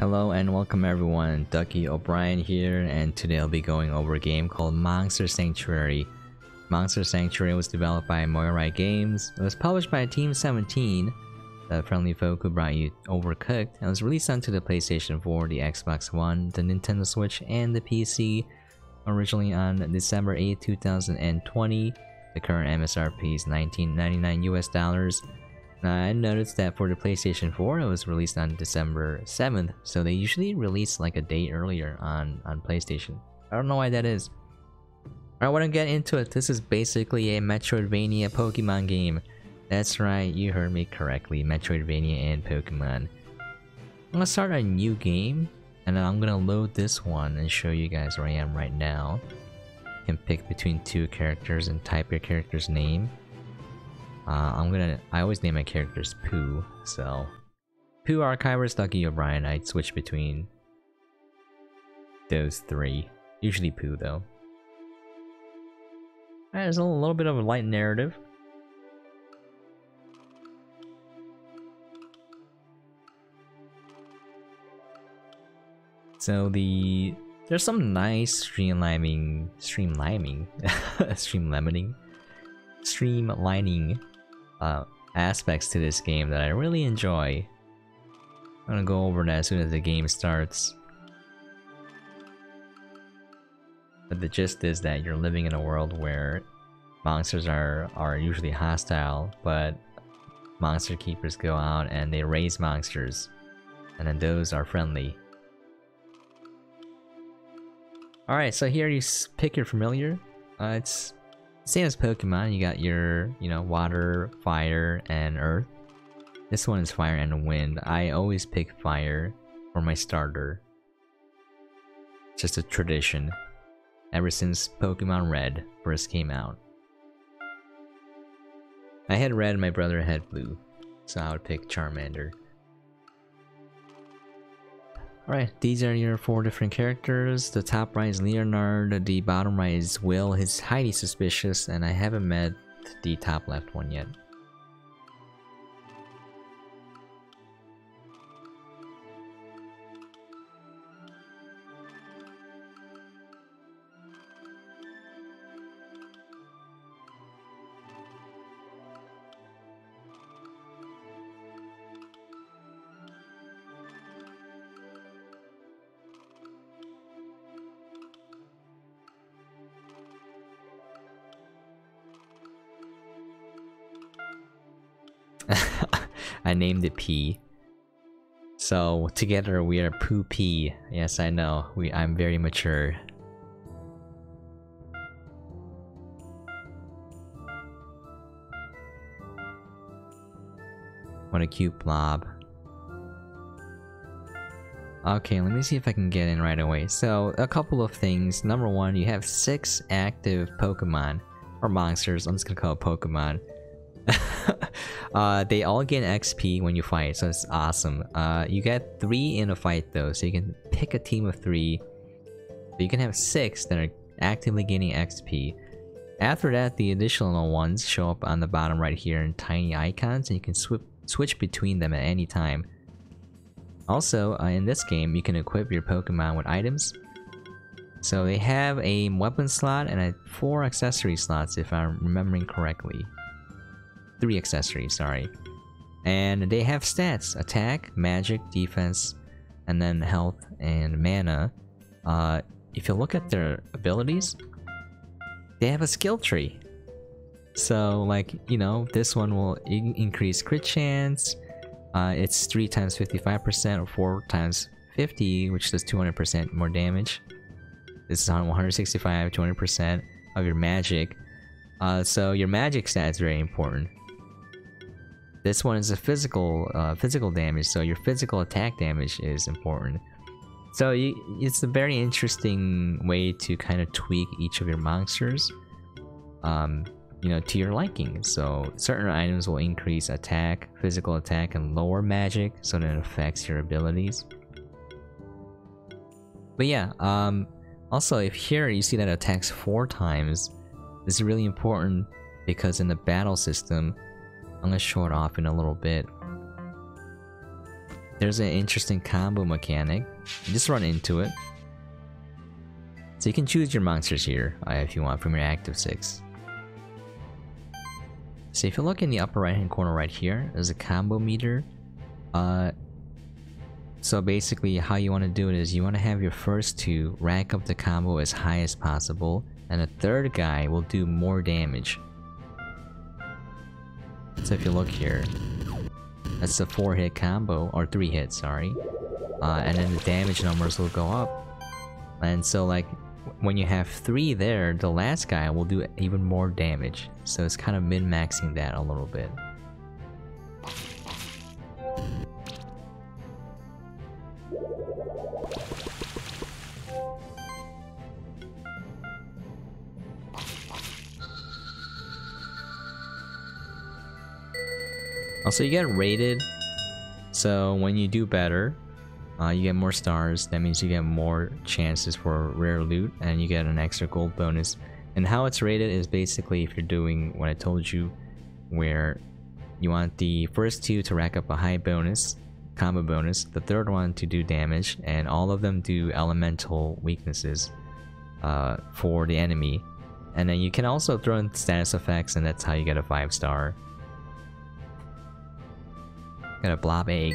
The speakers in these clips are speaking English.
Hello and welcome everyone, duckyobrien here, and today I'll be going over a game called Monster Sanctuary. Monster Sanctuary was developed by Moirai Games. It was published by Team 17, the friendly folk who brought you Overcooked, and was released onto the PlayStation 4, the Xbox One, the Nintendo Switch, and the PC, originally on December 8, 2020. The current MSRP is $19.99 US. Now, I noticed that for the PlayStation 4, it was released on December 7th, so they usually release like a day earlier on PlayStation. I don't know why that is. I want to get into it. This is basically a Metroidvania Pokemon game. That's right, you heard me correctly, Metroidvania and Pokemon. I'm gonna start a new game, and then I'm gonna load this one and show you guys where I am right now. You can pick between two characters and type your character's name. I always name my characters Pooh, so Pooh, Archiverist, duckyobrien. I'd switch between those three. Usually Pooh though. There's a little bit of a light narrative. So there's some nice streamlining aspects to this game that I really enjoy. I'm gonna go over that as soon as the game starts. But the gist is that you're living in a world where monsters are usually hostile, but monster keepers go out and they raise monsters, and then those are friendly. Alright, so here you pick your familiar. It's same as Pokemon. You got your, water, fire, and earth. This one is fire and wind. I always pick fire for my starter. Just a tradition. Ever since Pokemon Red first came out. I had red and my brother had blue, so I would pick Charmander. Alright, these are your four different characters. The top right is Leonard, the bottom right is Will. He's highly suspicious, and I haven't met the top left one yet. I named it P. So together we are Pooh P. Yes, I know. I'm very mature. What a cute blob. Okay, let me see if I can get in right away. So a couple of things. Number one, you have 6 active Pokemon or monsters. I'm just gonna call it Pokemon. They all gain XP when you fight, so it's awesome. You get 3 in a fight though, so you can pick a team of 3. But you can have 6 that are actively gaining XP. After that, the additional ones show up on the bottom right here in tiny icons, and you can switch between them at any time. Also, in this game, you can equip your Pokemon with items. So they have a weapon slot and 4 accessory slots, if I'm remembering correctly. 3 accessories, sorry. And they have stats: attack, magic, defense, and then health and mana. If you look at their abilities, they have a skill tree. So like, this one will increase crit chance. It's 3 times 55% or 4 times 50, which does 200% more damage. This is on 165, 200% of your magic. So your magic stat is very important. This one is a physical damage, so your physical attack damage is important. So it's a very interesting way to kind of tweak each of your monsters, to your liking. So certain items will increase attack, physical attack, and lower magic, so that it affects your abilities. But yeah, also if here you see that it attacks 4 times, this is really important because in the battle system, I'm gonna show it off in a little bit. there's an interesting combo mechanic. You just run into it. So you can choose your monsters here if you want from your active 6. So if you look in the upper right hand corner right here, there's a combo meter. So basically how you want to do it is you want to have your first 2 rack up the combo as high as possible, and the third guy will do more damage. So if you look here, that's a 4-hit combo, or 3 hits, sorry. And then the damage numbers will go up. And so like, when you have 3 there, the last guy will do even more damage. So it's kind of min-maxing that a little bit. Also, you get rated, so when you do better, you get more stars. That means you get more chances for rare loot, and you get an extra gold bonus. And how it's rated is basically if you're doing what I told you, where you want the first 2 to rack up a high bonus, combo bonus, the third one to do damage, and all of them do elemental weaknesses for the enemy. And then you can also throw in status effects, and that's how you get a 5-star. Got a blob egg.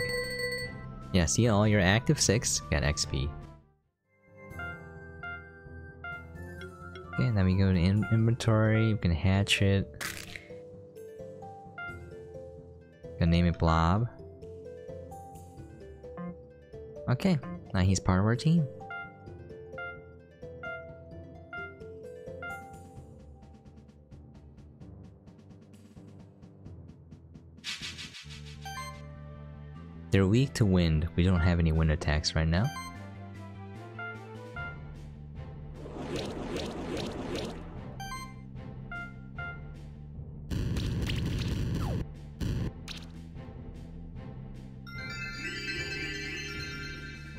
Yeah, see, all your active 6 get XP. Okay, then we go to inventory. We can hatch it. Gonna name it Blob. Okay, now he's part of our team. They're weak to wind. We don't have any wind attacks right now.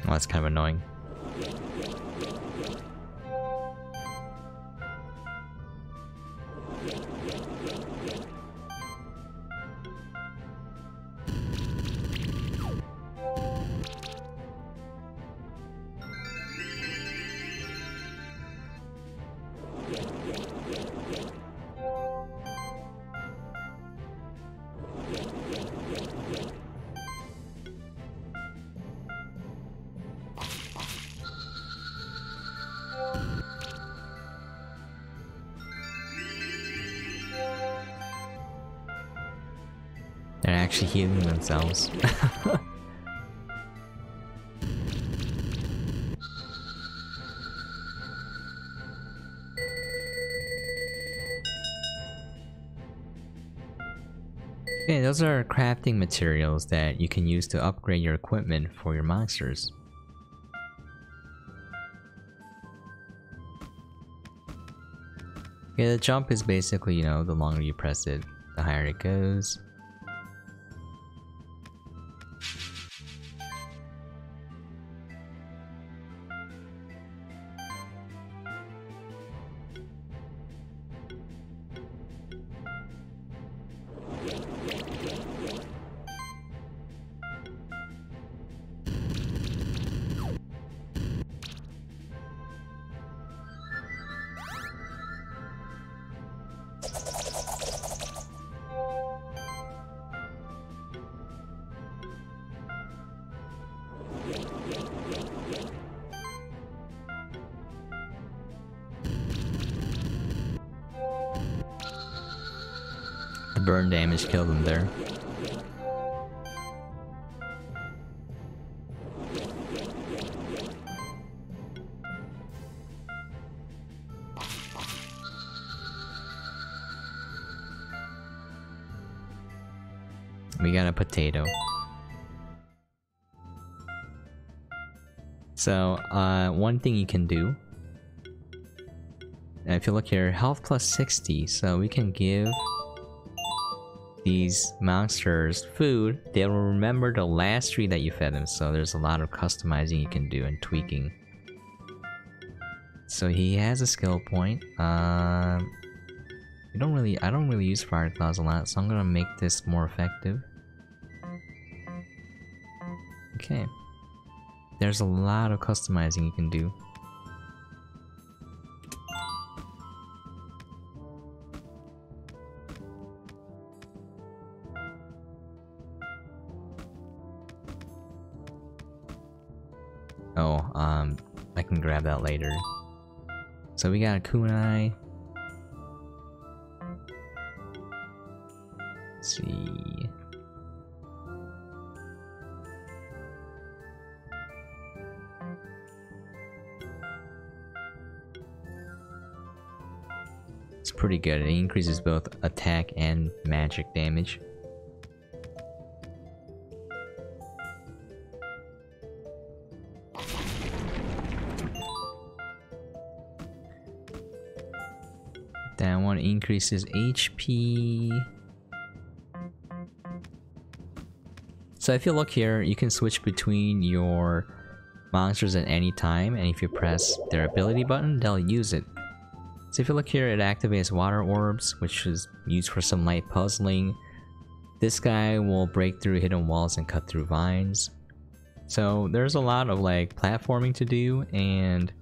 Oh, that's kind of annoying. They're actually healing themselves. Okay, those are crafting materials that you can use to upgrade your equipment for your monsters. Okay, the jump is basically, you know, the longer you press it, the higher it goes. The burn damage killed him there. We got a potato. So, one thing you can do, if you look here, health plus 60, so we can give these monsters food. They will remember the last tree that you fed them, so there's a lot of customizing you can do and tweaking. So he has a skill point. I don't really use fire claws a lot, so I'm gonna make this more effective. Okay. There's a lot of customizing you can do. Oh, I can grab that later. So we got a kunai. Let's see. It's pretty good. It increases both attack and magic damage. That one increases HP. So if you look here, you can switch between your monsters at any time, and if you press their ability button, they'll use it. So if you look here, it activates water orbs, which is used for some light puzzling. This guy will break through hidden walls and cut through vines. So there's a lot of like platforming to do, and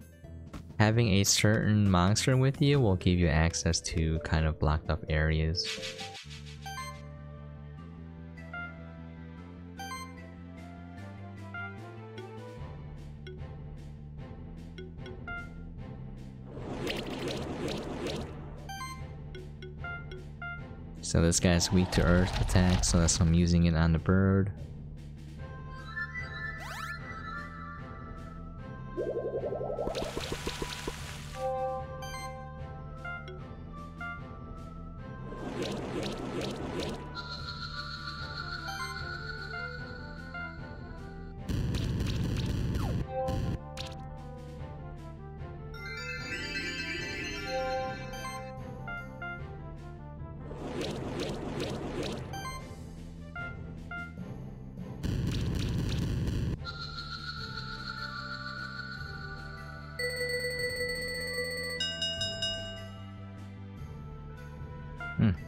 having a certain monster with you will give you access to kind of blocked up areas. So this guy's weak to earth attacks, so that's why I'm using it on the bird.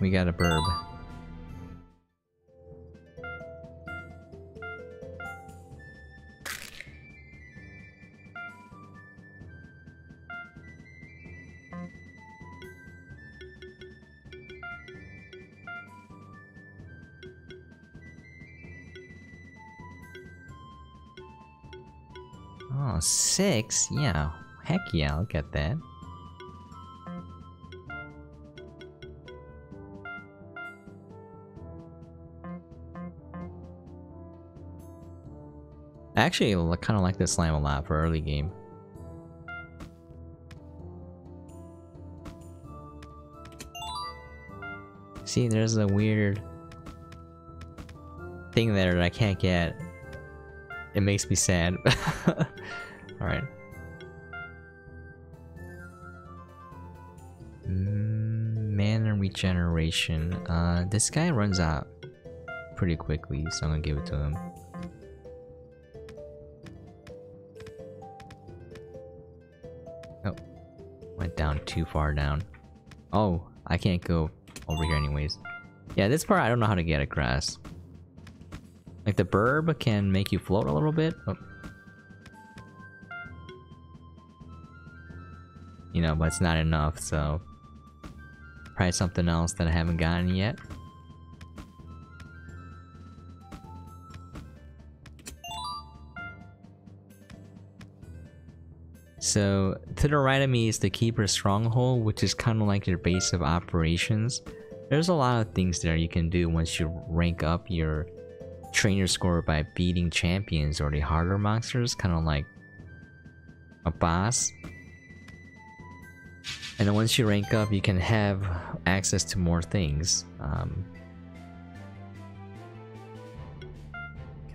We got a burb. Oh, 6? Yeah. Heck yeah, I'll get that. I actually kind of like this slime a lot for early game. See, there's a weird thing there that I can't get. It makes me sad. Alright. Mana regeneration. This guy runs out pretty quickly, so I'm gonna give it to him. Oh, went down too far down. Oh, I can't go over here anyways. Yeah, this part I don't know how to get across. Like the burb can make you float a little bit. Oh. You know, but it's not enough, so probably something else that I haven't gotten yet. So to the right of me is the Keeper's Stronghold, which is kind of like your base of operations. There's a lot of things there you can do once you rank up your trainer score by beating champions or the harder monsters, kind of like a boss. And then once you rank up, you can have access to more things. I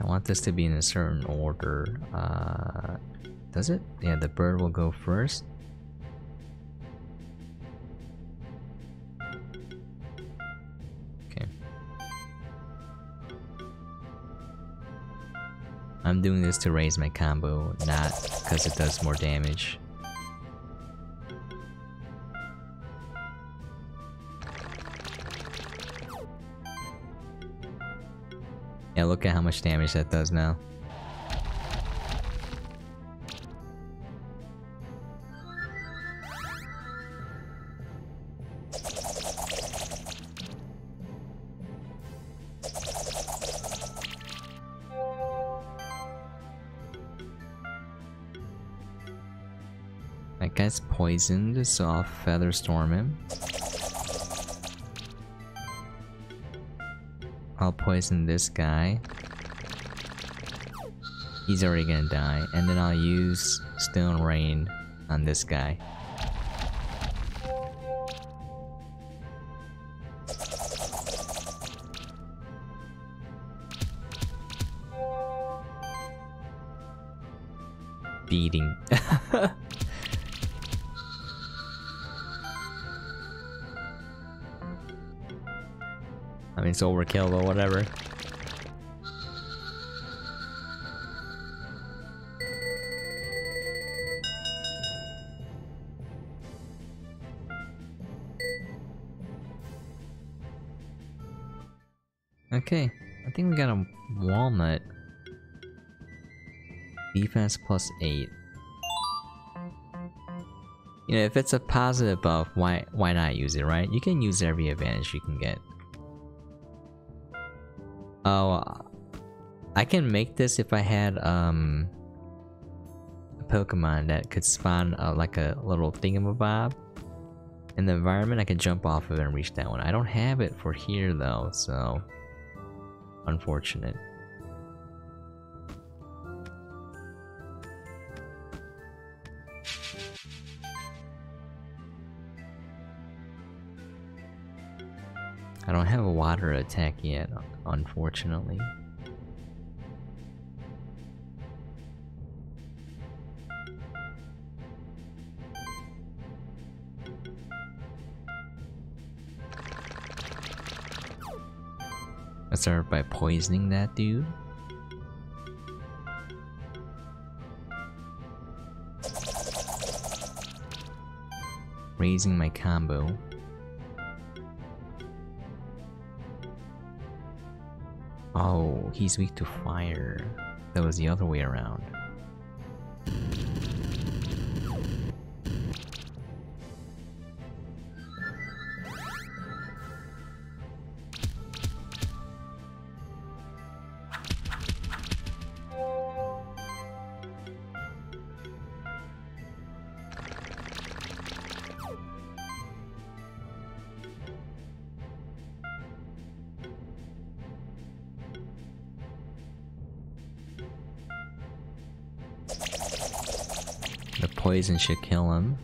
want this to be in a certain order. Does it? Yeah, the bird will go first. Okay. I'm doing this to raise my combo, not because it does more damage. Yeah, look at how much damage that does now. That guy's poisoned, so I'll Feather Storm him. I'll poison this guy. He's already gonna die. And then I'll use Stone Rain on this guy. Beating. I mean, it's overkill, but whatever. Okay, I think we got a walnut. Defense +8. You know, if it's a positive buff, why not use it, right? You can use every advantage you can get. Oh, I can make this if I had a Pokemon that could spawn like a little thingamabob in the environment. I can jump off of it and reach that one. I don't have it for here though, so unfortunate. I don't have a water attack yet, unfortunately. Let's start by poisoning that dude. Raising my combo. Oh, he's weak to fire. That was the other way around. The poison should kill him.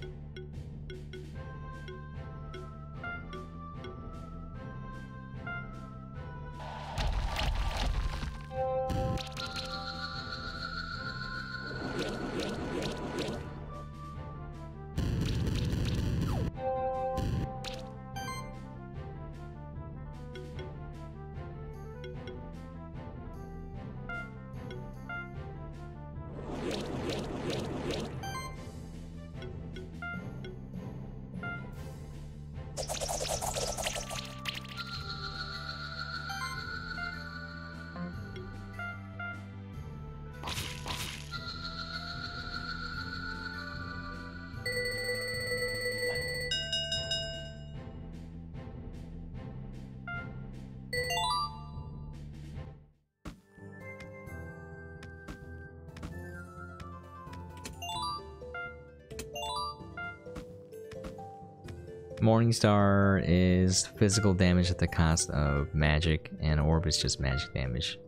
Morningstar is physical damage at the cost of magic, and Orb is just magic damage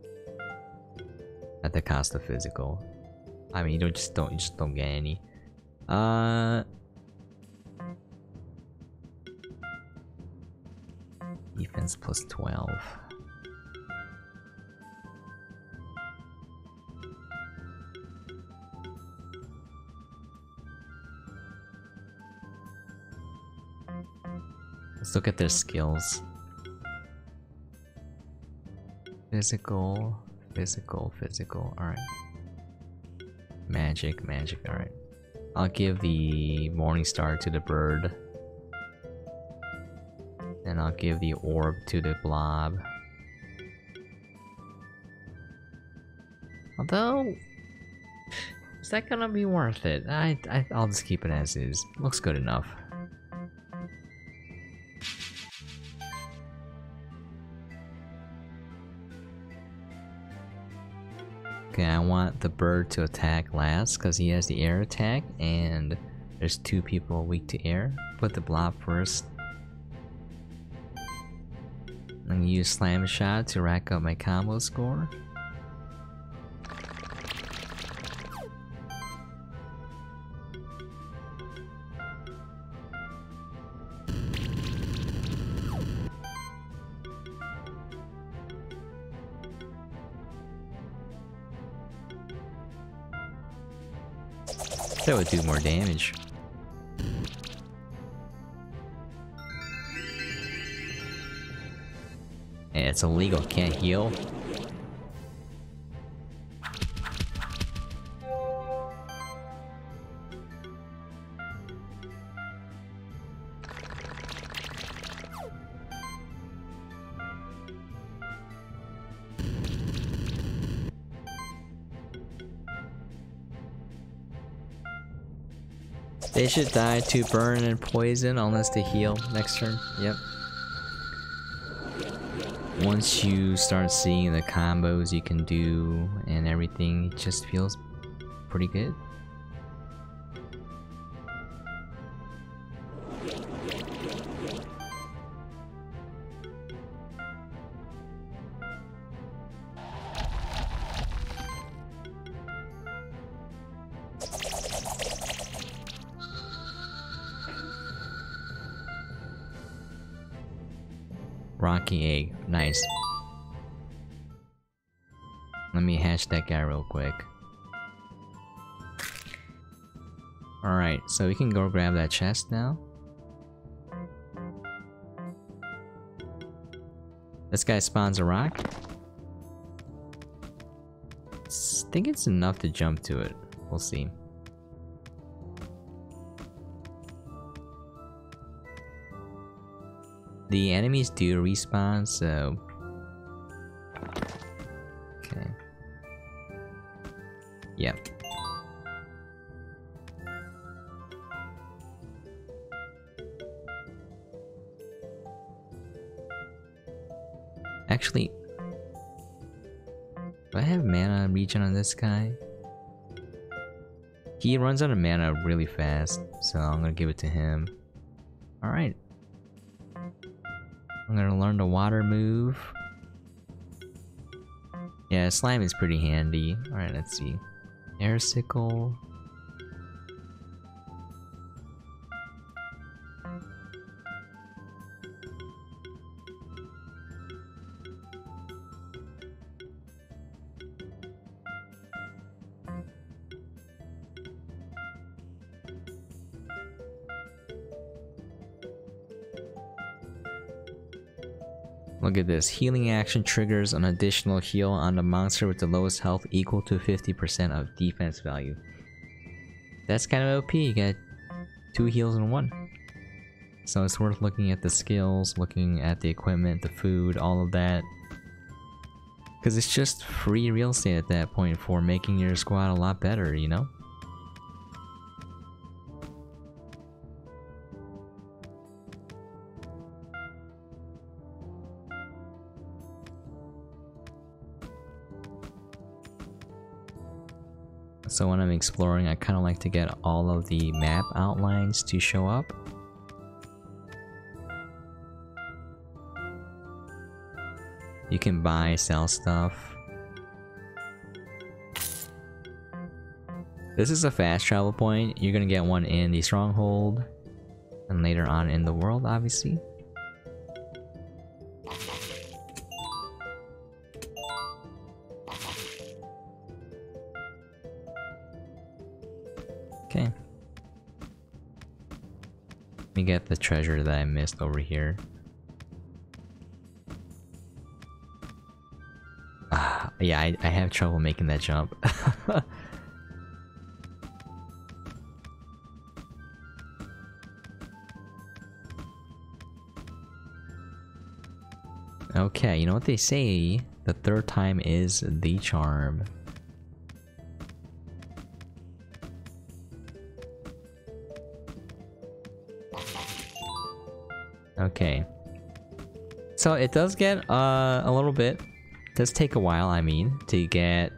at the cost of physical. I mean, you just don't get any. Defense +12. Let's look at their skills. Physical, physical, physical. Alright. Magic, magic. Alright. I'll give the Morningstar to the bird. And I'll give the orb to the blob. Although, is that gonna be worth it? I'll just keep it as is. Looks good enough. Okay, I want the bird to attack last because he has the air attack, and There's 2 people weak to air. Put the blob first. I'm gonna use Slam Shot to rack up my combo score. That would do more damage. And it's illegal, can't heal. They should die to burn and poison unless they heal next turn. Yep. Once you start seeing the combos you can do and everything, it just feels pretty good. Rocky egg, nice. Let me hatch that guy real quick. Alright, so we can go grab that chest now. This guy spawns a rock. I think it's enough to jump to it. We'll see. The enemies do respawn, so... Okay. Yep. Actually... do I have mana regen on this guy? He runs out of mana really fast, so I'm gonna give it to him. Alright. I'm gonna learn the water move. Yeah, slime is pretty handy. Alright, let's see. Air sickle. Look at this. Healing action triggers an additional heal on the monster with the lowest health equal to 50% of defense value. That's kind of OP. You get 2 heals in 1. So it's worth looking at the skills, looking at the equipment, the food, all of that. Because it's just free real estate at that point for making your squad a lot better, you know? So when I'm exploring, I kind of like to get all of the map outlines to show up. You can buy, sell stuff. This is a fast travel point. You're gonna get one in the stronghold, and later on in the world, obviously. Okay. Let me get the treasure that I missed over here. Yeah, I have trouble making that jump. Okay, you know what they say? The third time is the charm. Okay. So it does get a little bit. It does take a while, I mean, to get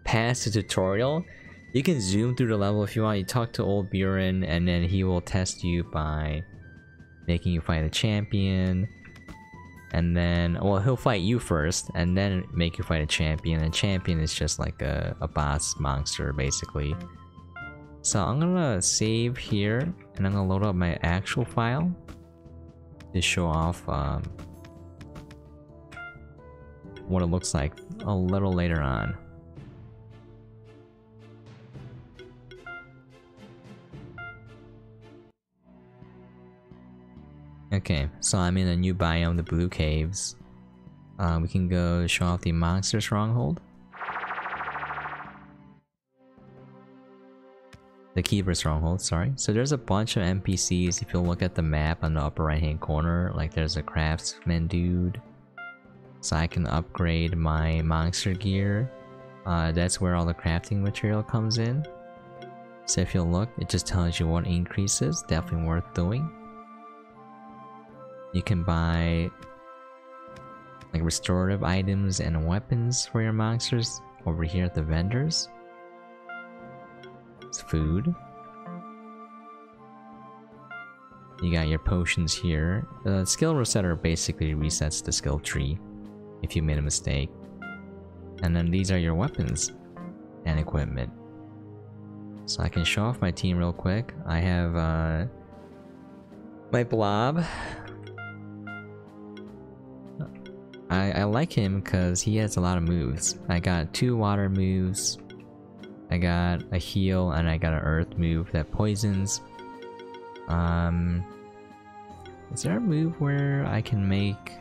past the tutorial. You can zoom through the level if you want. You talk to old Buren, and then he will test you by making you fight a champion. And then, well, he'll fight you first, and then make you fight a champion. And champion is just like a boss monster, basically. So I'm gonna save here, and I'm gonna load up my actual file to show off what it looks like a little later on. Okay, so I'm in a new biome, the Blue Caves. We can go show off the Monster Stronghold. The Keeper Stronghold, sorry. So there's a bunch of NPCs if you look at the map on the upper right hand corner. Like there's a craftsman dude. So I can upgrade my monster gear. That's where all the crafting material comes in. So if you look, it just tells you what increases. Definitely worth doing. You can buy like restorative items and weapons for your monsters over here at the vendors. It's food. You got your potions here. The skill resetter basically resets the skill tree if you made a mistake. And then these are your weapons and equipment. So I can show off my team real quick. I have my blob. I like him because he has a lot of moves. I got 2 water moves, I got a heal, and I got an earth move that poisons. Is there a move where I can make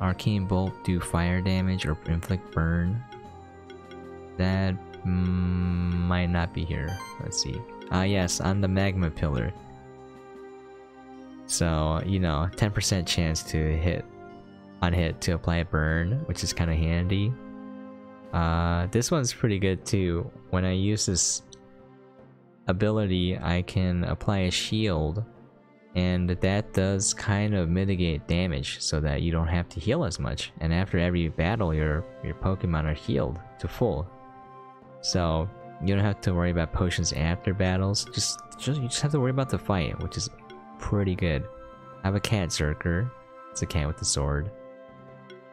Arcane Bolt do fire damage or inflict burn? That might not be here. Let's see. Yes, on the magma pillar. So, you know, 10% chance to hit to apply a burn, which is kind of handy. This one's pretty good too. When I use this ability, I can apply a shield, and that does kind of mitigate damage so that you don't have to heal as much. And after every battle, your Pokemon are healed to full, so you don't have to worry about potions after battles. You just have to worry about the fight, which is pretty good. I have a cat Zerker. It's a cat with a sword.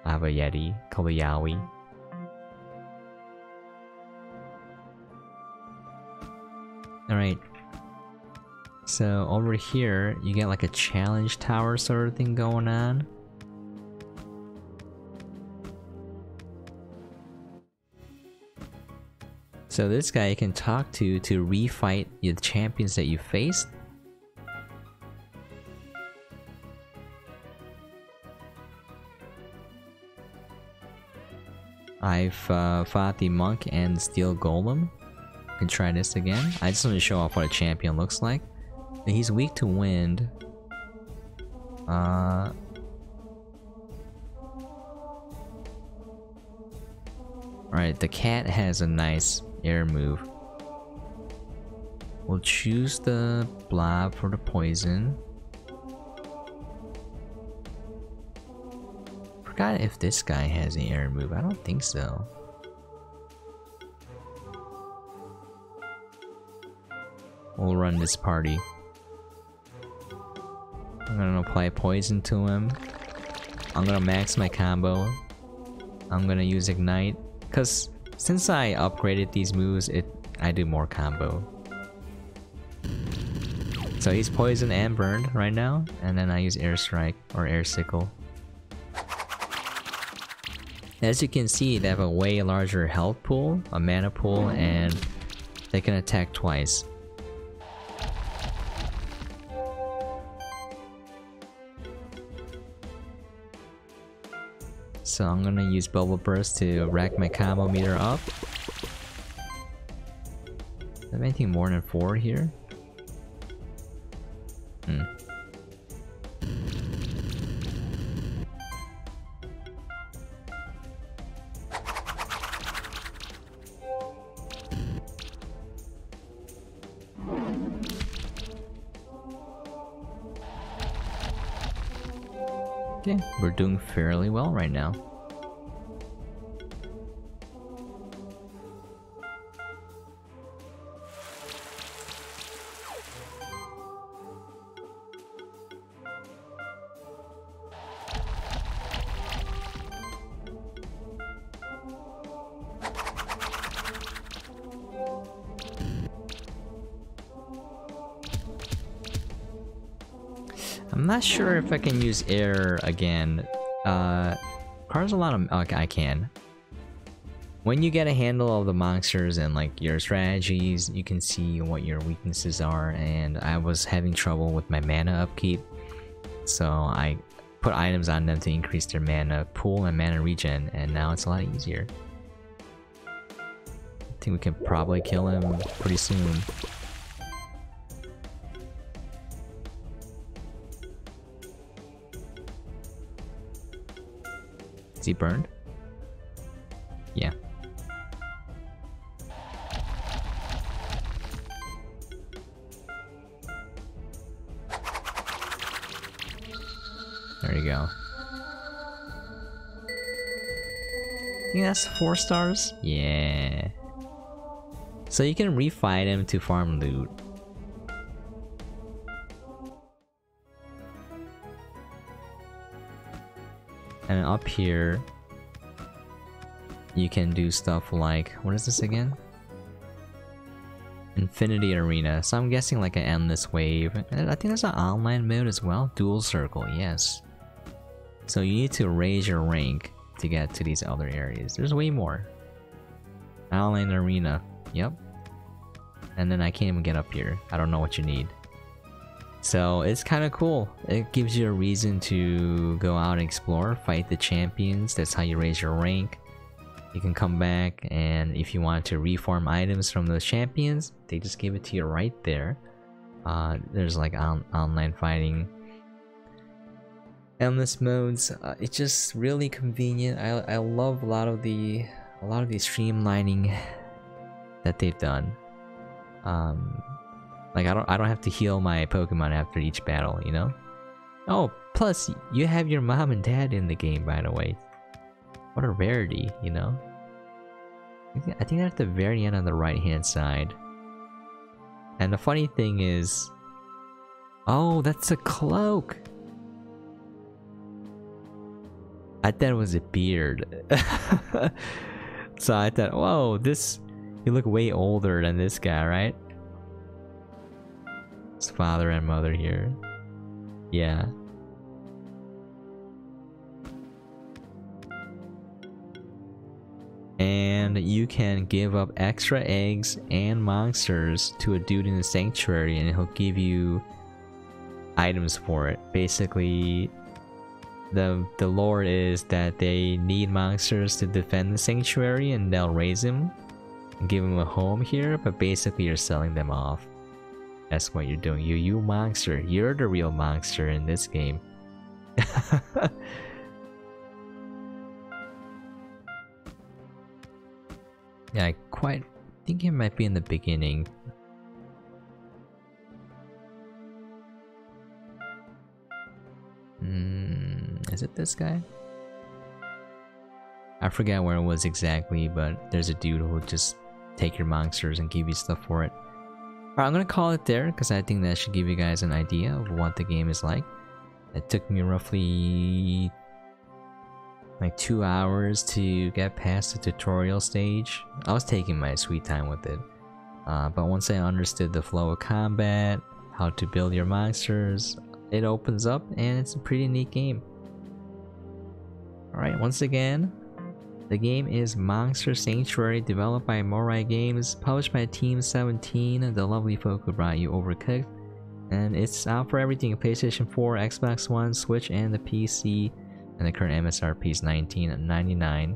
I have a Yeti called a Yowie. Alright. So over here, you get like a challenge tower sort of thing going on. So this guy you can talk to refight the champions that you faced. I've fought the monk and steel golem. You can try this again. I just want to show off what a champion looks like. He's weak to wind. Alright, the cat has a nice air move. We'll choose the blob for the poison. Forgot if this guy has an air move. I don't think so. We'll run this party. I'm gonna apply poison to him. I'm gonna max my combo. I'm gonna use ignite, cause since I upgraded these moves, I do more combo. So he's poisoned and burned right now, and then I use air strike or air sickle. As you can see, they have a way larger health pool, a mana pool, and they can attack twice. So I'm gonna use Bubble Burst to rack my combo meter up. Do I have anything more than 4 here? Okay, we're doing fairly well right now. I'm not sure if I can use air again. Requires a lot of... Okay, I can. When you get a handle of the monsters and like your strategies, you can see what your weaknesses are, and I was having trouble with my mana upkeep. So I put items on them to increase their mana pool and mana regen, and now it's a lot easier. I think we can probably kill him pretty soon. Is he burned? Yeah. There you go. I think that's 4 stars? Yeah. So you can refight him to farm loot. And up here, you can do stuff like, what is this again? Infinity Arena. So I'm guessing like an endless wave. And I think there's an online mode as well. Dual circle, yes. So you need to raise your rank to get to these other areas. There's way more. Online Arena, yep. And then I can't even get up here. I don't know what you need. So it's kind of cool. It gives you a reason to go out and explore, fight the champions. That's how you raise your rank. You can come back, and if you want to reform items from those champions, they just give it to you right there. There's like online fighting, endless modes. It's just really convenient. I love a lot of the streamlining that they've done. Like I don't have to heal my Pokemon after each battle, you know? Oh, plus you have your mom and dad in the game, by the way. What a rarity, you know? I think they're at the very end on the right hand side. And the funny thing is... Oh, that's a cloak! I thought it was a beard. So I thought, whoa, you look way older than this guy, right? His father and mother here. Yeah. And you can give up extra eggs and monsters to a dude in the sanctuary, and he'll give you items for it. Basically, the lore is that they need monsters to defend the sanctuary, and they'll raise him and give him a home here, but basically you're selling them off. That's what you're doing. You monster. You're the real monster in this game. Yeah, I quite think it might be in the beginning. Is it this guy? I forget where it was exactly, but there's a dude who will just take your monsters and give you stuff for it. Alright, I'm gonna call it there because I think that should give you guys an idea of what the game is like. It took me roughly like 2 hours to get past the tutorial stage. I was taking my sweet time with it. But once I understood the flow of combat, how to build your monsters, it opens up and it's a pretty neat game. Alright, once again, the game is Monster Sanctuary, developed by Morai Games, published by Team 17, the lovely folk who brought you Overcooked. And it's out for everything: PlayStation 4, Xbox One, Switch, and the PC. And the current MSRP is $19.99.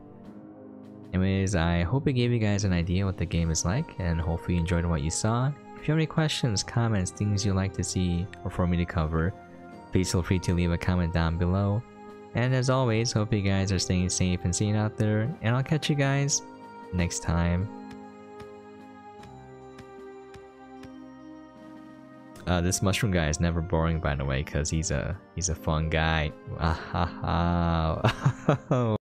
Anyways, I hope it gave you guys an idea what the game is like, and hopefully you enjoyed what you saw. If you have any questions, comments, things you'd like to see or for me to cover, please feel free to leave a comment down below. And as always, hope you guys are staying safe and sane out there, and I'll catch you guys next time. This mushroom guy is never boring, by the way, because he's a fun guy.